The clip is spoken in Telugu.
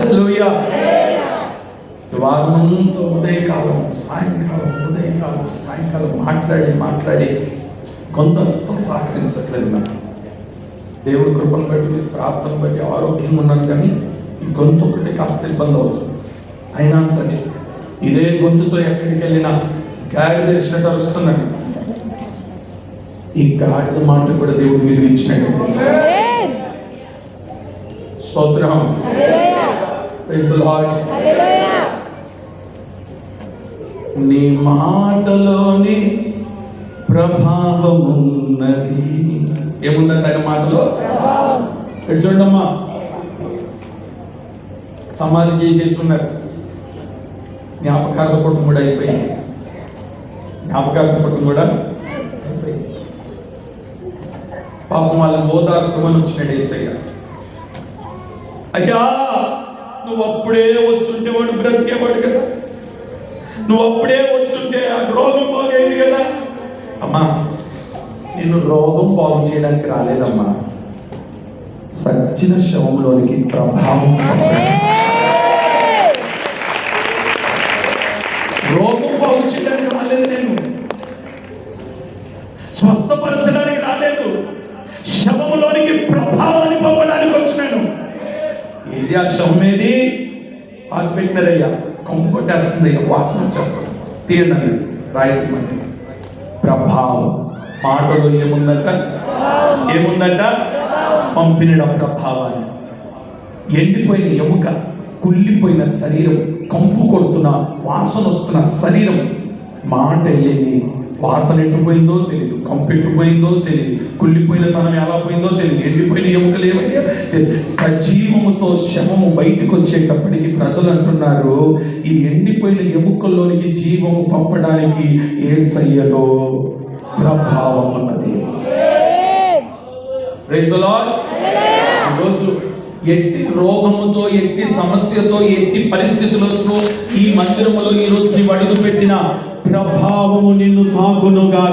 హల్లెలూయా. వారమంతా ఉదయకాలం సాయంకాలం మాట్లాడి కొంత అస్సలు సహకరించట్లేదు నాకు. దేవుడి కృపను బట్టి, మీరు ప్రార్థన బట్టి ఆరోగ్యంగా ఉన్నాను, కానీ ఈ గొంతు ఒకటి కాస్త ఇబ్బంది అవుతుంది. అయినా సరే ఇదే గొంతుతో ఎక్కడికి వెళ్ళినా గాడి తెరిచినట్టు అరుస్తున్నాడు. ఈ గాడిద మాట కూడా దేవుడు మీరు ఇచ్చినాడు. స్తోత్రం. Praise the lord. నీ మాటలోని ప్రభావం ఉన్నది. ఏముందంటే ఆయన మాటలో ఎటు చూడమ్మా, సమాధి చేసేస్తున్నారు. జ్ఞాపకార్థ పట్టం కూడా అయిపోయింది. పాపం వాళ్ళని ఓదార్పమని వచ్చినాడు యేసయ్య. అయ్యా, నువ్వు అప్పుడే వచ్చుంటే వాడు బ్రతికేవాడు కదా, నువ్వు అప్పుడే వచ్చుంటే ఆ రోగం బాగైంది కదా. అమ్మా, నేను రోగం బాగు చేయడానికి రాలేదమ్మా, సచ్చిన శవంలోనికి ప్రభావం. రోగం బాగు చేయడానికి రాలేదు, నేను స్వస్థపరచడానికి రాలేదు, శవంలోనికి ప్రభావాన్ని పంపడానికి వచ్చినాను. ఏది ఆ శవం? ఏది పాతి పెట్టినారయ్యా, కంపు కొట్టేస్తుంది, వాసన వచ్చేస్తుంది, తీయండి రాయితీ మంది. ప్రభావం మాటలో ఏముందంట? పంపిన ప్రభావాన్ని. ఎండిపోయిన ఎముక, కుళ్ళిపోయిన శరీరం, కంపు కొడుతున్న వాసన వస్తున్న శరీరం, మాట వెళ్ళింది, వాసన ఎట్టుపోయిందో తెలియదు, కంపు ఎట్టుపోయిందో తెలియదు, కుళ్ళిపోయిన తనం ఎలా పోయిందో తెలియదు, ఎండిపోయిన ఎముకలు ఏమైనా సజీవముతో శవము బయటకు వచ్చేటప్పటికి ప్రజలు అంటున్నారు, ఈ ఎండిపోయిన ఎముకల్లోనికి జీవము పంపడానికి యేసయ్యలో ప్రభావం ఉన్నది. Praise the lord. ఈరోజు ఎట్టి రోగముతో, ఎట్టి సమస్యతో, ఎట్టి పరిస్థితులతో ఈ మందిరములో ఈరోజు నీవు అడుగు పెట్టిన ప్రభావము నిన్ను తాకునుగా.